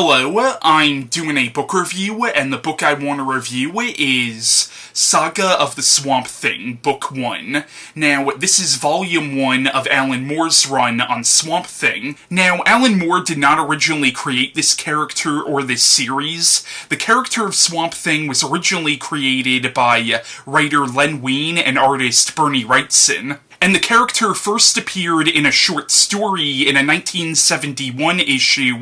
Hello, I'm doing a book review, and the book I want to review is Saga of the Swamp Thing, Book 1. Now, this is Volume 1 of Alan Moore's run on Swamp Thing. Now, Alan Moore did not originally create this character or this series. The character of Swamp Thing was originally created by writer Len Wein and artist Bernie Wrightson. And the character first appeared in a short story in a 1971 issue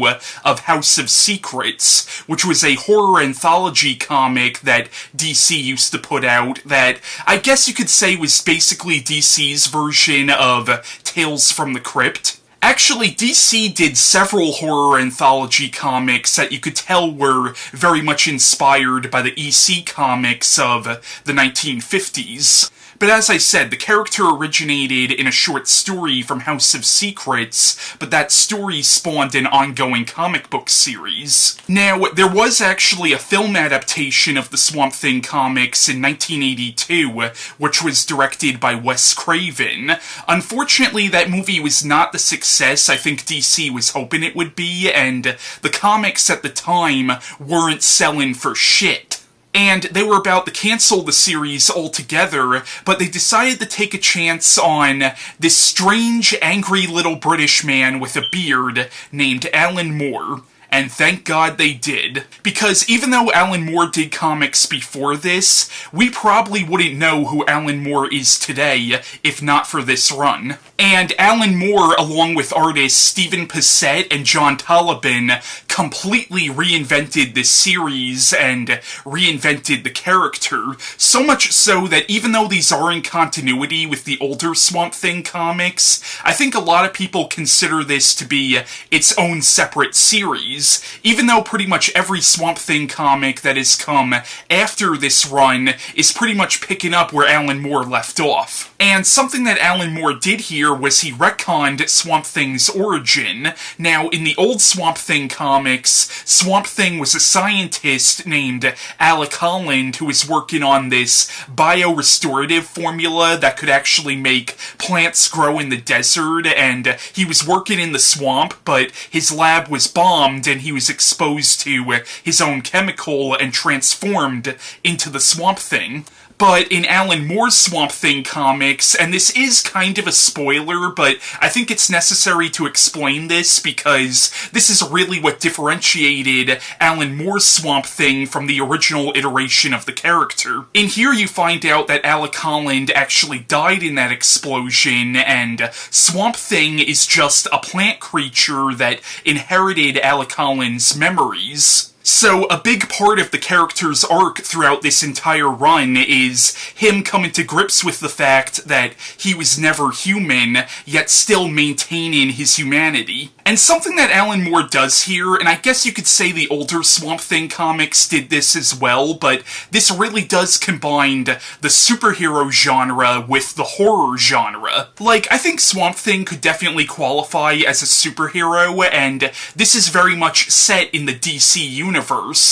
of House of Secrets, which was a horror anthology comic that DC used to put out that I guess you could say was basically DC's version of Tales from the Crypt. Actually, DC did several horror anthology comics that you could tell were very much inspired by the EC comics of the 1950s. But as I said, the character originated in a short story from House of Secrets, but that story spawned an ongoing comic book series. Now, there was actually a film adaptation of the Swamp Thing comics in 1982, which was directed by Wes Craven. Unfortunately, that movie was not the success I think DC was hoping it would be, and the comics at the time weren't selling for shit. And they were about to cancel the series altogether, but they decided to take a chance on this strange, angry little British man with a beard named Alan Moore. And thank God they did. Because even though Alan Moore did comics before this, we probably wouldn't know who Alan Moore is today if not for this run. And Alan Moore, along with artists Stephen Passett and John Tolobin, completely reinvented this series and reinvented the character. So much so that even though these are in continuity with the older Swamp Thing comics, I think a lot of people consider this to be its own separate series. Even though pretty much every Swamp Thing comic that has come after this run is pretty much picking up where Alan Moore left off. And something that Alan Moore did here was he retconned Swamp Thing's origin. Now, in the old Swamp Thing comics, Swamp Thing was a scientist named Alec Holland who was working on this biorestorative formula that could actually make plants grow in the desert, and he was working in the swamp, but his lab was bombed and he was exposed to his own chemical and transformed into the Swamp Thing. But in Alan Moore's Swamp Thing comics, and this is kind of a spoiler, but I think it's necessary to explain this because this is really what differentiated Alan Moore's Swamp Thing from the original iteration of the character. In here you find out that Alec Holland actually died in that explosion, and Swamp Thing is just a plant creature that inherited Alec Holland's memories. So, a big part of the character's arc throughout this entire run is him coming to grips with the fact that he was never human, yet still maintaining his humanity. And something that Alan Moore does here, and I guess you could say the older Swamp Thing comics did this as well, but this really does combine the superhero genre with the horror genre. Like, I think Swamp Thing could definitely qualify as a superhero, and this is very much set in the DC universe.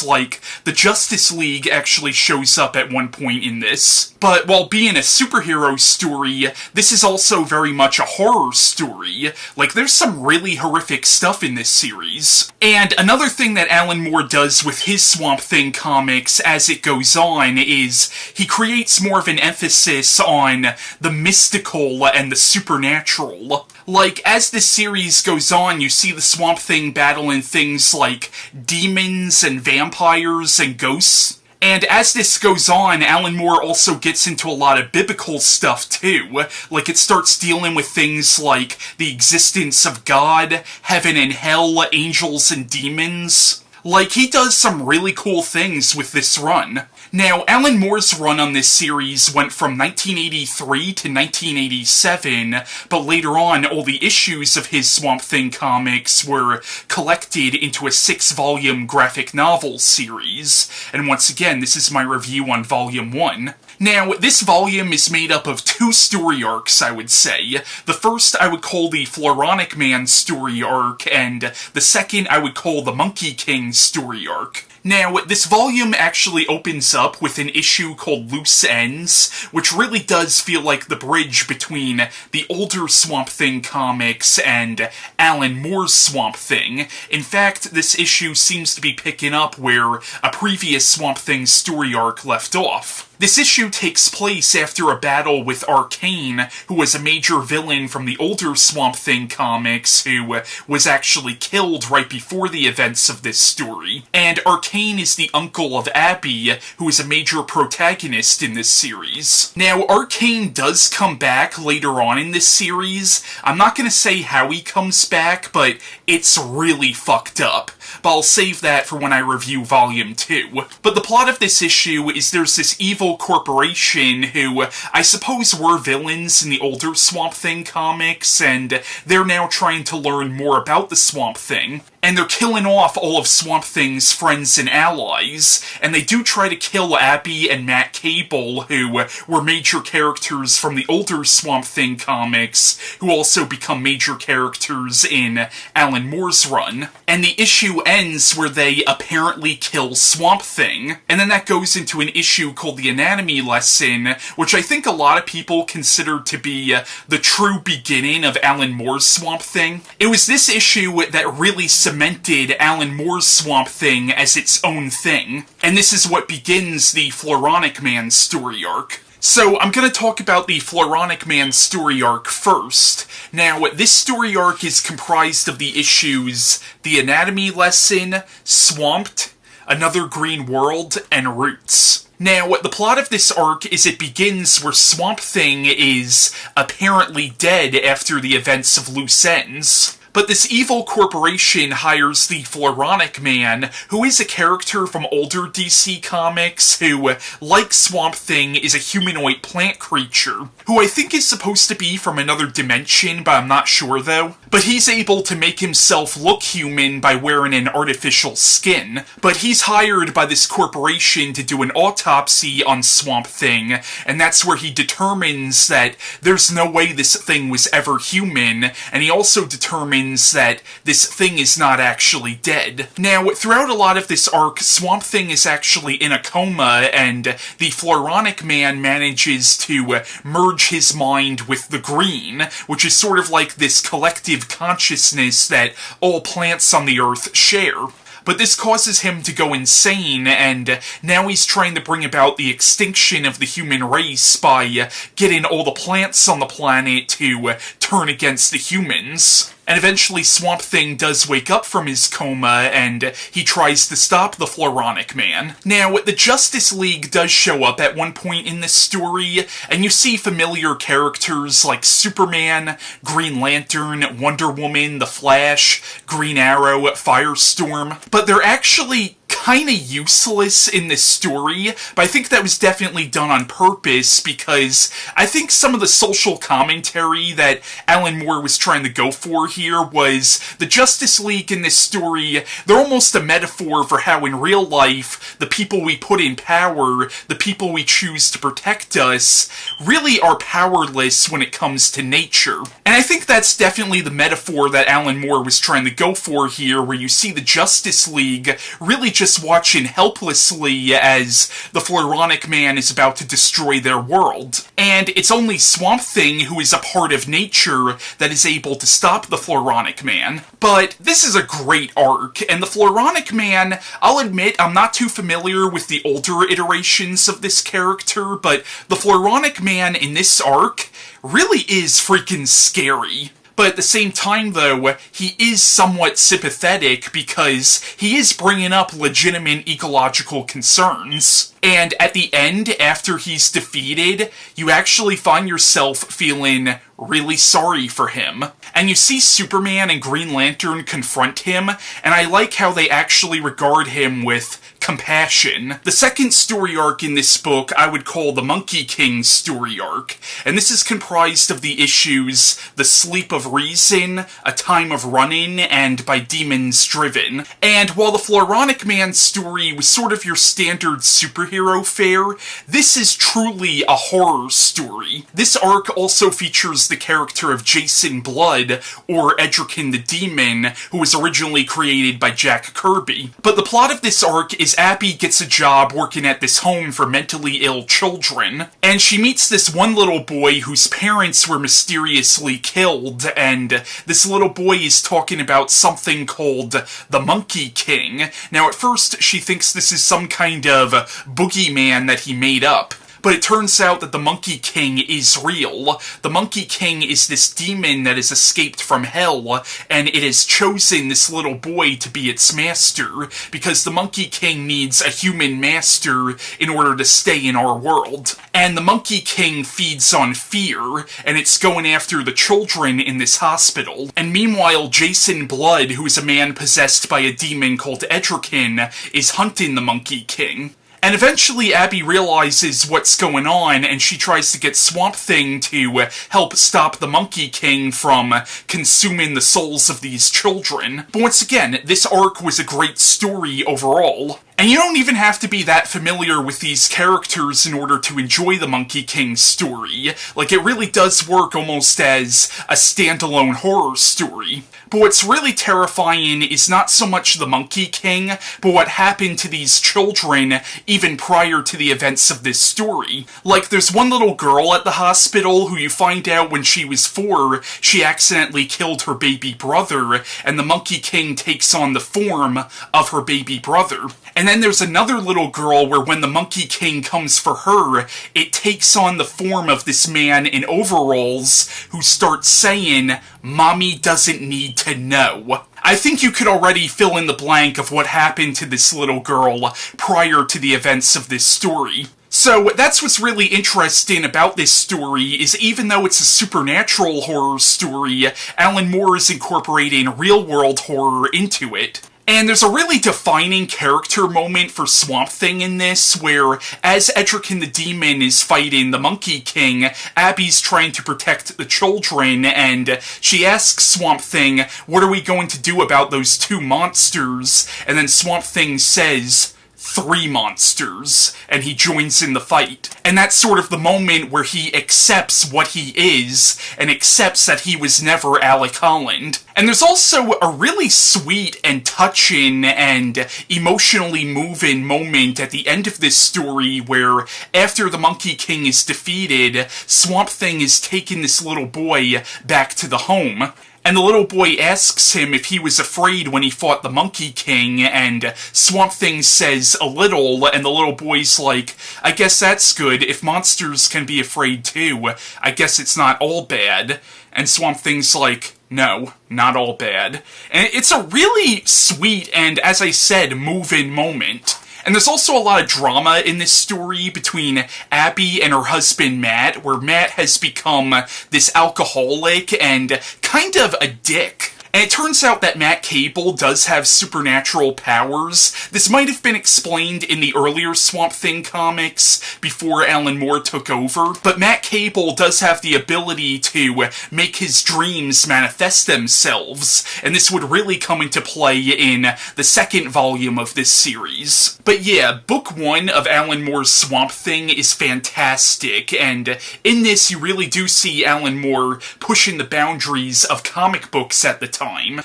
Like, the Justice League actually shows up at one point in this. But while being a superhero story, this is also very much a horror story. Like, there's some really horrific stuff in this series. And another thing that Alan Moore does with his Swamp Thing comics as it goes on is he creates more of an emphasis on the mystical and the supernatural. Like, as this series goes on, you see the Swamp Thing battling things like demons and vampires and ghosts. And as this goes on, Alan Moore also gets into a lot of biblical stuff too. Like, it starts dealing with things like the existence of God, heaven and hell, angels and demons. Like, he does some really cool things with this run. Now, Alan Moore's run on this series went from 1983 to 1987, but later on, all the issues of his Swamp Thing comics were collected into a 6-volume graphic novel series. And once again, this is my review on Volume 1. Now, this volume is made up of 2 story arcs, I would say. The first I would call the Floronic Man story arc, and the second I would call the Monkey King story arc. Now, this volume actually opens up with an issue called Loose Ends, which really does feel like the bridge between the older Swamp Thing comics and Alan Moore's Swamp Thing. In fact, this issue seems to be picking up where a previous Swamp Thing story arc left off. This issue takes place after a battle with Arcane, who was a major villain from the older Swamp Thing comics, who was actually killed right before the events of this story. And Arcane is the uncle of Abby, who is a major protagonist in this series. Now, Arcane does come back later on in this series. I'm not gonna say how he comes back, but it's really fucked up. But I'll save that for when I review Volume 2. But the plot of this issue is there's this evil corporation who I suppose were villains in the older Swamp Thing comics, and they're now trying to learn more about the Swamp Thing. And they're killing off all of Swamp Thing's friends and allies, and they do try to kill Abby and Matt Cable, who were major characters from the older Swamp Thing comics, who also become major characters in Alan Moore's run. And the issue ends where they apparently kill Swamp Thing, and then that goes into an issue called The Anatomy Lesson, which I think a lot of people consider to be the true beginning of Alan Moore's Swamp Thing. It was this issue that really cemented Alan Moore's Swamp Thing as its own thing, and this is what begins the Floronic Man story arc. So, I'm going to talk about the Floronic Man story arc first. Now, this story arc is comprised of the issues The Anatomy Lesson, Swamped, Another Green World, and Roots. Now, the plot of this arc is it begins where Swamp Thing is apparently dead after the events of Loose Ends. But this evil corporation hires the Floronic Man, who is a character from older DC comics who, like Swamp Thing, is a humanoid plant creature, who I think is supposed to be from another dimension, but I'm not sure though. But he's able to make himself look human by wearing an artificial skin. But he's hired by this corporation to do an autopsy on Swamp Thing, and that's where he determines that there's no way this thing was ever human, and he also determines that this thing is not actually dead. Now, throughout a lot of this arc, Swamp Thing is actually in a coma, and the Floronic Man manages to merge his mind with the green, which is sort of like this collective consciousness that all plants on the Earth share. But this causes him to go insane, and now he's trying to bring about the extinction of the human race by getting all the plants on the planet to turn against the humans. And eventually Swamp Thing does wake up from his coma, and he tries to stop the Floronic Man. Now, the Justice League does show up at one point in this story, and you see familiar characters like Superman, Green Lantern, Wonder Woman, The Flash, Green Arrow, Firestorm, but they're actually kinda useless in this story, but I think that was definitely done on purpose because I think some of the social commentary that Alan Moore was trying to go for here was the Justice League in this story, they're almost a metaphor for how in real life, the people we put in power, the people we choose to protect us, really are powerless when it comes to nature. And I think that's definitely the metaphor that Alan Moore was trying to go for here, where you see the Justice League really just watching helplessly as the Floronic Man is about to destroy their world. And it's only Swamp Thing, who is a part of nature, that is able to stop the Floronic Man. But this is a great arc, and the Floronic Man, I'll admit, I'm not too familiar with the older iterations of this character, but the Floronic Man in this arc really is freaking scary. But at the same time, though, he is somewhat sympathetic because he is bringing up legitimate ecological concerns. And at the end, after he's defeated, you actually find yourself feeling really sorry for him. And you see Superman and Green Lantern confront him, and I like how they actually regard him with compassion. The second story arc in this book I would call the Monkey King story arc, and this is comprised of the issues The Sleep of Reason, A Time of Running, and By Demons Driven. And while the Floronic Man story was sort of your standard superhero fare, this is truly a horror story. This arc also features the character of Jason Blood, or Edrican the Demon, who was originally created by Jack Kirby. But the plot of this arc is Abby gets a job working at this home for mentally ill children, and she meets this one little boy whose parents were mysteriously killed, and this little boy is talking about something called the Monkey King. Now at first she thinks this is some kind of boogeyman that he made up. But it turns out that the Monkey King is real. The Monkey King is this demon that has escaped from hell, and it has chosen this little boy to be its master, because the Monkey King needs a human master in order to stay in our world. And the Monkey King feeds on fear, and it's going after the children in this hospital. And meanwhile, Jason Blood, who is a man possessed by a demon called Edrican, is hunting the Monkey King. And eventually Abby realizes what's going on, and she tries to get Swamp Thing to help stop the Monkey King from consuming the souls of these children. But once again, this arc was a great story overall. And you don't even have to be that familiar with these characters in order to enjoy the Monkey King story. Like, it really does work almost as a standalone horror story. But what's really terrifying is not so much the Monkey King, but what happened to these children even prior to the events of this story. Like, there's one little girl at the hospital who you find out when she was 4, she accidentally killed her baby brother, and the Monkey King takes on the form of her baby brother. And then there's another little girl where when the Monkey King comes for her, it takes on the form of this man in overalls who starts saying, "Mommy doesn't need to know." I think you could already fill in the blank of what happened to this little girl prior to the events of this story. So that's what's really interesting about this story, is even though it's a supernatural horror story, Alan Moore is incorporating real-world horror into it. And there's a really defining character moment for Swamp Thing in this, where as Edrican the Demon is fighting the Monkey King, Abby's trying to protect the children, and she asks Swamp Thing, "What are we going to do about those 2 monsters?" And then Swamp Thing says, 3 monsters, and he joins in the fight. And that's sort of the moment where he accepts what he is, and accepts that he was never Alec Holland. And there's also a really sweet and touching and emotionally moving moment at the end of this story where, after the Monkey King is defeated, Swamp Thing is taking this little boy back to the home. And the little boy asks him if he was afraid when he fought the Monkey King, and Swamp Thing says a little, and the little boy's like, "I guess that's good. If monsters can be afraid too, I guess it's not all bad." And Swamp Thing's like, "No, not all bad." And it's a really sweet and, as I said, moving moment. And there's also a lot of drama in this story between Abby and her husband Matt, where Matt has become this alcoholic and kind of a dick. And it turns out that Matt Cable does have supernatural powers. This might have been explained in the earlier Swamp Thing comics before Alan Moore took over, but Matt Cable does have the ability to make his dreams manifest themselves, and this would really come into play in the second volume of this series. But yeah, Book 1 of Alan Moore's Swamp Thing is fantastic, and in this you really do see Alan Moore pushing the boundaries of comic books at the time.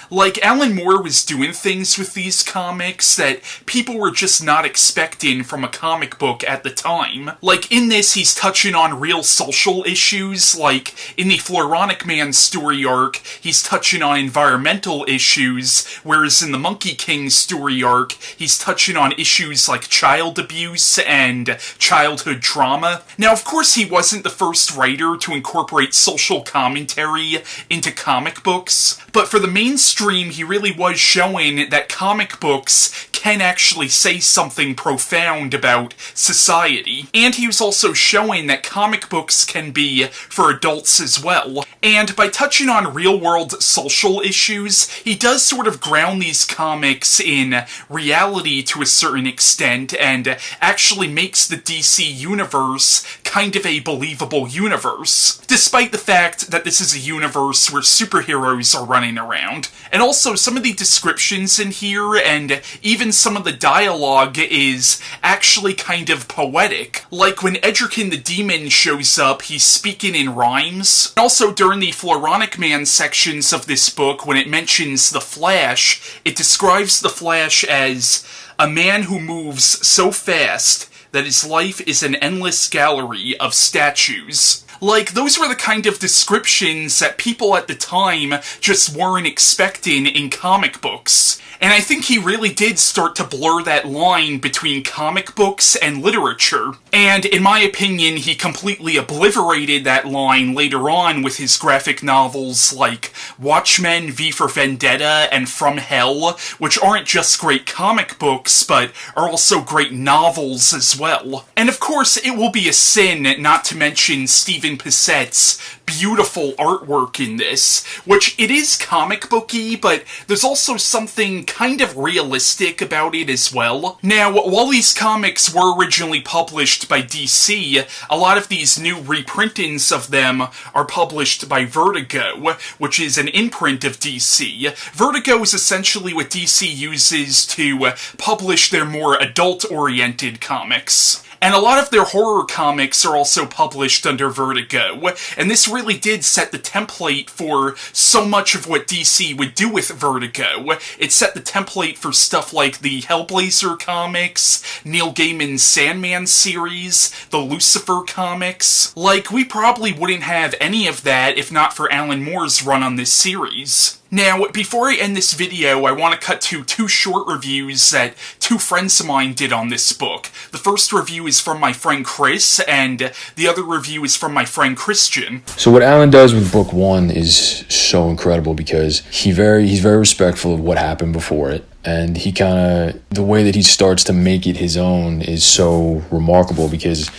Like, Alan Moore was doing things with these comics that people were just not expecting from a comic book at the time. Like, in this, he's touching on real social issues, like, in the Floronic Man story arc, he's touching on environmental issues, whereas in the Monkey King story arc, he's touching on issues like child abuse and childhood trauma. Now, of course, he wasn't the first writer to incorporate social commentary into comic books, but for the mainstream, he really was showing that comic books can actually say something profound about society. And he was also showing that comic books can be for adults as well. And by touching on real-world social issues, he does sort of ground these comics in reality to a certain extent, and actually makes the DC universe kind of a believable universe, despite the fact that this is a universe where superheroes are running around. And also, some of the descriptions in here, and even some of the dialogue, is actually kind of poetic. Like when Edgerkin the Demon shows up, he's speaking in rhymes. And also, during the Floronic Man sections of this book, when it mentions the Flash, it describes the Flash as a man who moves so fast that his life is an endless gallery of statues. Like, those were the kind of descriptions that people at the time just weren't expecting in comic books. And I think he really did start to blur that line between comic books and literature. And in my opinion, he completely obliterated that line later on with his graphic novels like Watchmen, V for Vendetta, and From Hell, which aren't just great comic books, but are also great novels as well. And of course, it will be a sin not to mention Stephen Pissette's beautiful artwork in this, which it is comic booky, but there's also something kind of realistic about it as well. Now, while these comics were originally published by DC, a lot of these new reprintings of them are published by Vertigo, which is an imprint of DC. Vertigo is essentially what DC uses to publish their more adult-oriented comics. And a lot of their horror comics are also published under Vertigo, and this really did set the template for so much of what DC would do with Vertigo. It set the template for stuff like the Hellblazer comics, Neil Gaiman's Sandman series, the Lucifer comics. Like, we probably wouldn't have any of that if not for Alan Moore's run on this series. Now, before I end this video, I want to cut to two short reviews that two friends of mine did on this book. The first review is from my friend Chris, and the other review is from my friend Christian. So what Alan does with book one is so incredible because he's very respectful of what happened before it. And he the way that he starts to make it his own is so remarkable because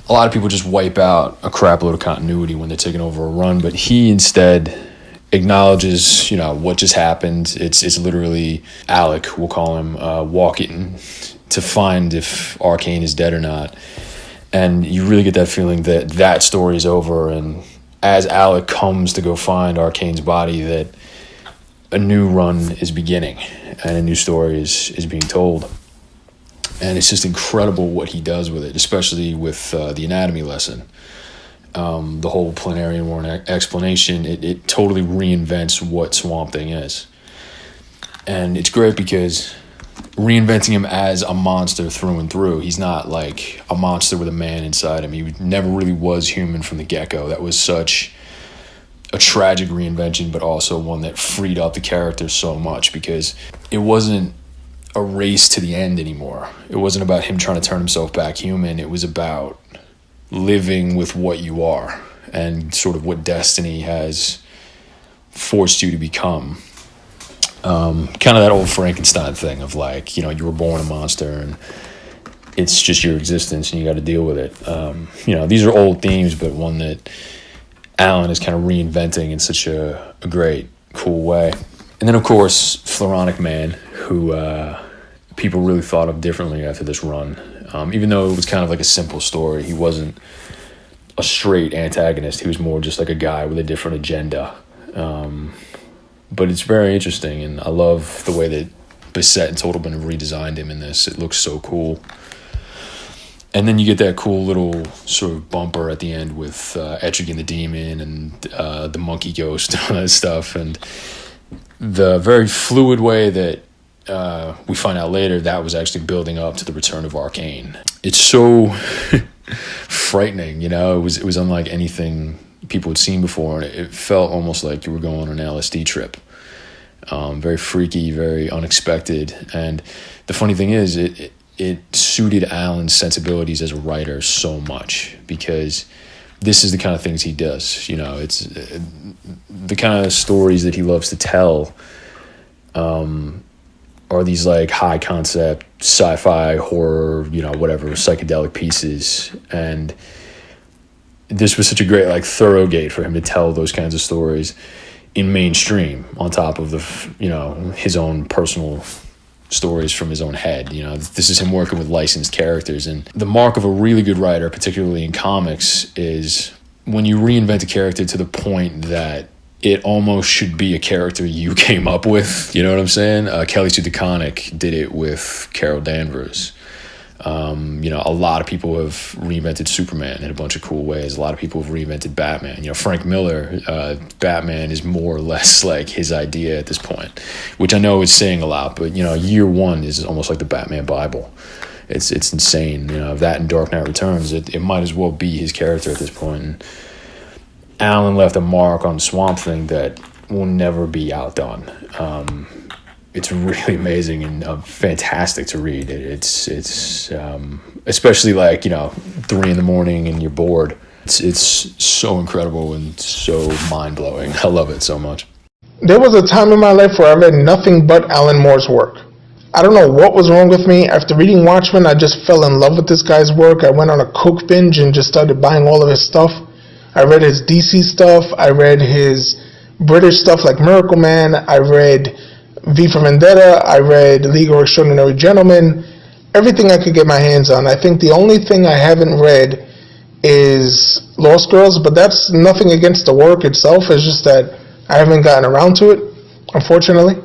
a lot of people just wipe out a crap load of continuity when they're taking over a run, but he instead acknowledges, what just happened. It's literally Alec, we'll call him, walking to find if Arcane is dead or not. And you really get that feeling that that story is over. And as Alec comes to go find Arcane's body, that a new run is beginning and a new story is being told. And it's just incredible what he does with it, especially with the anatomy lesson. The whole Planarian War explanation, it totally reinvents what Swamp Thing is. And it's great because reinventing him as a monster through and through, he's not like a monster with a man inside him. He never really was human from the get-go. That was such a tragic reinvention, but also one that freed up the character so much because it wasn't a race to the end anymore. It wasn't about him trying to turn himself back human. It was about living with what you are and sort of what destiny has forced you to become. Kind of that old Frankenstein thing of like, you were born a monster and it's just your existence and you got to deal with it. These are old themes, but one that Alan is kind of reinventing in such a great, cool way. And then, of course, Floronic Man, who people really thought of differently after this run. Even though it was kind of like a simple story, he wasn't a straight antagonist. He was more just like a guy with a different agenda. But it's very interesting, and I love the way that Bissett and Totalman have redesigned him in this. It looks so cool. And then you get that cool little sort of bumper at the end with Etrigan the Demon and the Monkey Ghost and all that stuff. And the very fluid way that we find out later that was actually building up to the return of Arcane. It's so frightening, it was unlike anything people had seen before, and it felt almost like you were going on an LSD trip. Very freaky, very unexpected, and the funny thing is, it suited Alan's sensibilities as a writer so much because this is the kind of things he does. It's the kind of stories that he loves to tell. Are are these like high concept sci-fi horror, you know, whatever, psychedelic pieces. And this was such a great like thorough gate for him to tell those kinds of stories in mainstream, on top of the, you know, his own personal stories from his own head. You know, this is him working with licensed characters. And the mark of a really good writer, particularly in comics, is when you reinvent a character to the point that it almost should be a character you came up with. You know what I'm saying? Kelly Sue DeConnick did it with Carol Danvers. You know, a lot of people have reinvented Superman in a bunch of cool ways. A lot of people have reinvented Batman. You know, Frank Miller, Batman is more or less like his idea at this point, which I know is saying a lot, but, you know, year one is almost like the Batman Bible. It's insane. You know, that and Dark Knight Returns, it might as well be his character at this point. And Alan left a mark on Swamp Thing that will never be outdone. It's really amazing and fantastic to read. It's especially like, you know, 3 a.m. and you're bored. It's so incredible and so mind-blowing. I love it so much. There was a time in my life where I read nothing but Alan Moore's work. I don't know what was wrong with me. After reading Watchmen, I just fell in love with this guy's work. I went on a Coke binge and just started buying all of his stuff. I read his DC stuff. I read his British stuff like Miracle Man. I read V for Vendetta. I read League of Extraordinary Gentlemen. Everything I could get my hands on. I think the only thing I haven't read is Lost Girls, but that's nothing against the work itself. It's just that I haven't gotten around to it, unfortunately.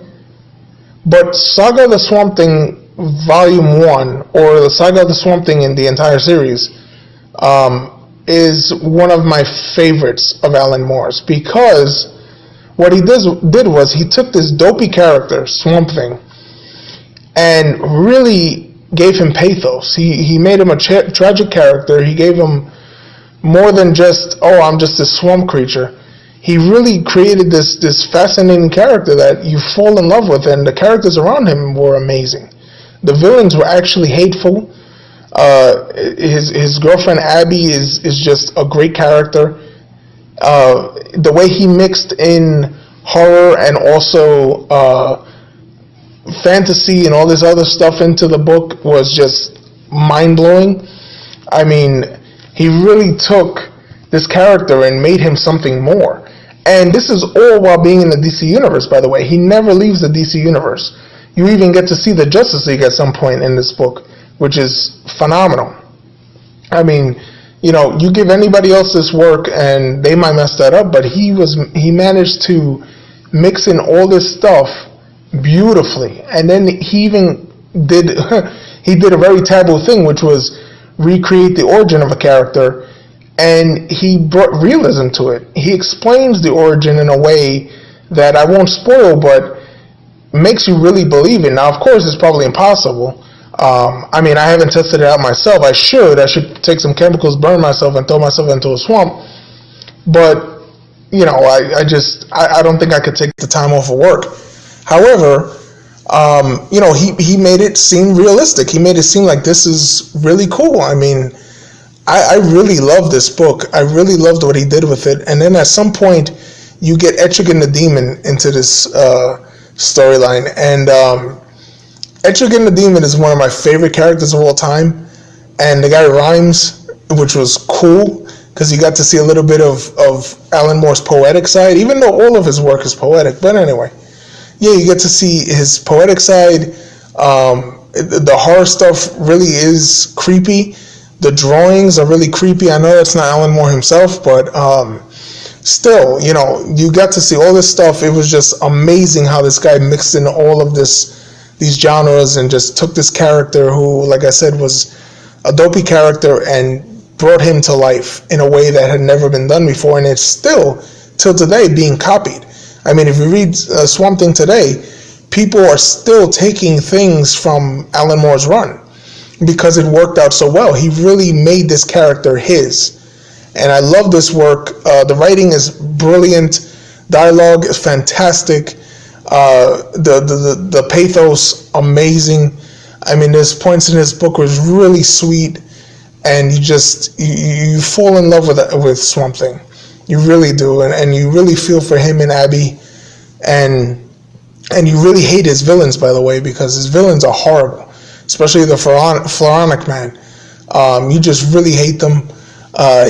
But Saga of the Swamp Thing Volume 1, or the Saga of the Swamp Thing in the entire series, is one of my favorites of Alan Moore's, because what he did was he took this dopey character, Swamp Thing, and really gave him pathos. He made him a tragic character. He gave him more than just, oh, I'm just this swamp creature. He really created this fascinating character that you fall in love with, and the characters around him were amazing. The villains were actually hateful. His girlfriend Abby is just a great character. The way he mixed in horror and also fantasy and all this other stuff into the book was just mind-blowing. I mean, he really took this character and made him something more. And this is all while being in the DC Universe, by the way. He never leaves the DC Universe. You even get to see the Justice League at some point in this book, which is phenomenal. I mean, you know, you give anybody else this work and they might mess that up, but he managed to mix in all this stuff beautifully. And then he even did a very taboo thing, which was recreate the origin of a character, and he brought realism to it. He explains the origin in a way that I won't spoil, but makes you really believe it. Now, of course, it's probably impossible. I mean, I haven't tested it out myself. I should take some chemicals, burn myself, and throw myself into a swamp. But, you know, I don't think I could take the time off of work. However, you know, he made it seem realistic. He made it seem like this is really cool. I mean, I really love this book. I really loved what he did with it. And then at some point, you get Etrigan the Demon into this storyline. And Etrigan the Demon is one of my favorite characters of all time. And the guy rhymes, which was cool, because you got to see a little bit of Alan Moore's poetic side, even though all of his work is poetic. But anyway, yeah, you get to see his poetic side. The horror stuff really is creepy. The drawings are really creepy. I know it's not Alan Moore himself, but still, you know, you got to see all this stuff. It was just amazing how this guy mixed in all of these genres and just took this character who, like I said, was a dopey character and brought him to life in a way that had never been done before, and it's still, till today, being copied. I mean, if you read Swamp Thing today, people are still taking things from Alan Moore's run because it worked out so well. He really made this character his. And I love this work. The writing is brilliant. Dialogue is fantastic. The pathos, amazing. I mean, there's points in this book where it's really sweet, and you fall in love with Swamp Thing. You really do, and you really feel for him and Abby. And And you really hate his villains, by the way, because his villains are horrible, especially the Pharaonic Man. You just really hate them.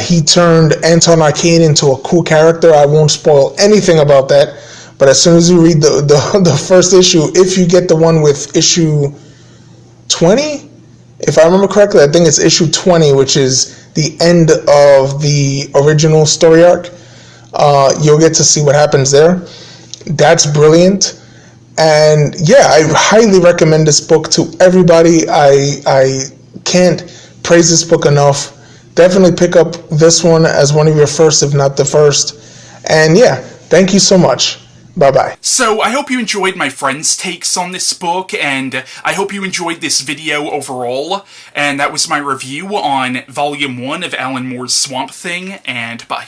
He turned Anton Arcane into a cool character. I won't spoil anything about that, but as soon as you read the first issue, if you get the one with issue 20, if I remember correctly, I think it's issue 20, which is the end of the original story arc, you'll get to see what happens there. That's brilliant. And yeah, I highly recommend this book to everybody. I can't praise this book enough. Definitely pick up this one as one of your first, if not the first. And yeah, thank you so much. Bye-bye. So, I hope you enjoyed my friend's takes on this book, and I hope you enjoyed this video overall. And that was my review on Volume 1 of Alan Moore's Swamp Thing, and bye.